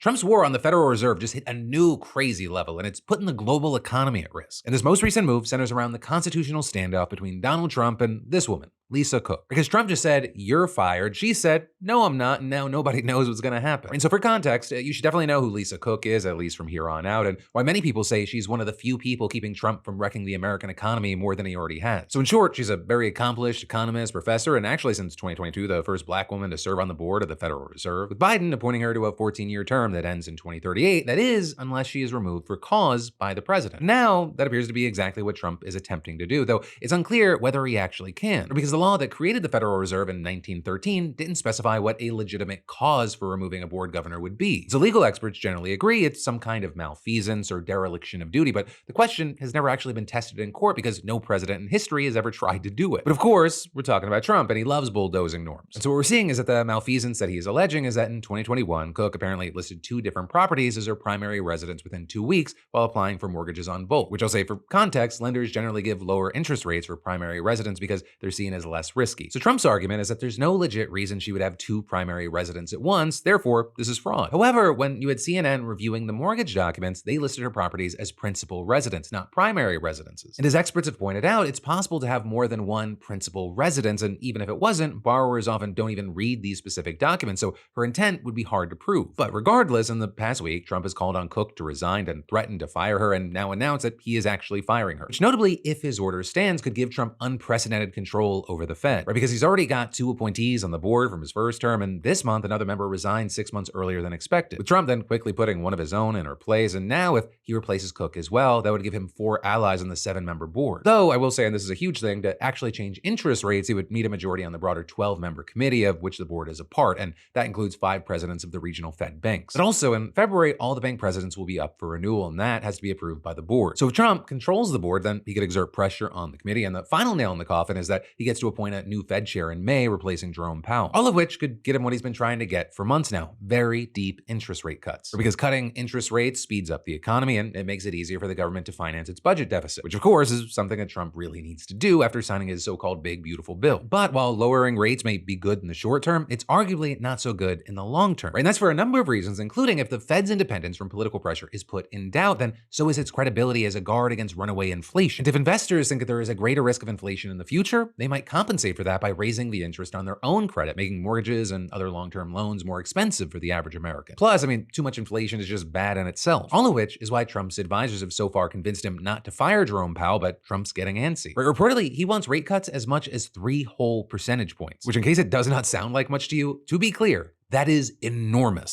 Trump's war on the Federal Reserve just hit a new crazy level, and it's putting the global economy at risk. And this most recent move centers around the constitutional standoff between Donald Trump and this woman, Lisa Cook. Because Trump just said, "You're fired." She said, "No, I'm not," and now nobody knows what's going to happen. And so for context, you should definitely know who Lisa Cook is, at least from here on out, and why many people say she's one of the few people keeping Trump from wrecking the American economy more than he already has. So in short, she's a very accomplished economist, professor, and actually since 2022, the first black woman to serve on the board of the Federal Reserve, with Biden appointing her to a 14-year term that ends in 2038, that is, unless she is removed for cause by the president. Now, that appears to be exactly what Trump is attempting to do, though it's unclear whether he actually can, because the law that created the Federal Reserve in 1913 didn't specify what a legitimate cause for removing a board governor would be. So legal experts generally agree it's some kind of malfeasance or dereliction of duty, but the question has never actually been tested in court because no president in history has ever tried to do it. But of course, we're talking about Trump, and he loves bulldozing norms. And so what we're seeing is that the malfeasance that he is alleging is that in 2021, Cook apparently listed 2 different properties as her primary residence within 2 weeks while applying for mortgages on both, which I'll say for context, lenders generally give lower interest rates for primary residence because they're seen as less risky. So Trump's argument is that there's no legit reason she would have 2 primary residences at once, therefore this is fraud. However, when you had CNN reviewing the mortgage documents, they listed her properties as principal residence, not primary residences. And as experts have pointed out, it's possible to have more than one principal residence, and even if it wasn't, borrowers often don't even read these specific documents, so her intent would be hard to prove. But regardless, in the past week, Trump has called on Cook to resign and threatened to fire her, and now announced that he is actually firing her, which notably, if his order stands, could give Trump unprecedented control over the Fed, right? Because he's already got 2 appointees on the board from his first term, and this month another member resigned 6 months earlier than expected, with Trump then quickly putting one of his own in her place. And now if he replaces Cook as well, that would give him 4 allies on the 7-member board. Though I will say, and this is a huge thing, to actually change interest rates, he would need a majority on the broader 12-member committee of which the board is a part, and that includes 5 presidents of the regional Fed banks. But also in February, all the bank presidents will be up for renewal, and that has to be approved by the board. So if Trump controls the board, then he could exert pressure on the committee, and the final nail in the coffin is that he gets to appoint a new Fed chair in May, replacing Jerome Powell. All of which could get him what he's been trying to get for months now: very deep interest rate cuts. Because cutting interest rates speeds up the economy, and it makes it easier for the government to finance its budget deficit, which of course is something that Trump really needs to do after signing his so-called big beautiful bill. But while lowering rates may be good in the short term, it's arguably not so good in the long term. Right? And that's for a number of reasons, including if the Fed's independence from political pressure is put in doubt, then so is its credibility as a guard against runaway inflation. And if investors think that there is a greater risk of inflation in the future, they might compensate for that by raising the interest on their own credit, making mortgages and other long-term loans more expensive for the average American. Plus, too much inflation is just bad in itself. All of which is why Trump's advisors have so far convinced him not to fire Jerome Powell, but Trump's getting antsy. Reportedly, he wants rate cuts as much as 3 whole percentage points, which, in case it does not sound like much to you, to be clear, that is enormous.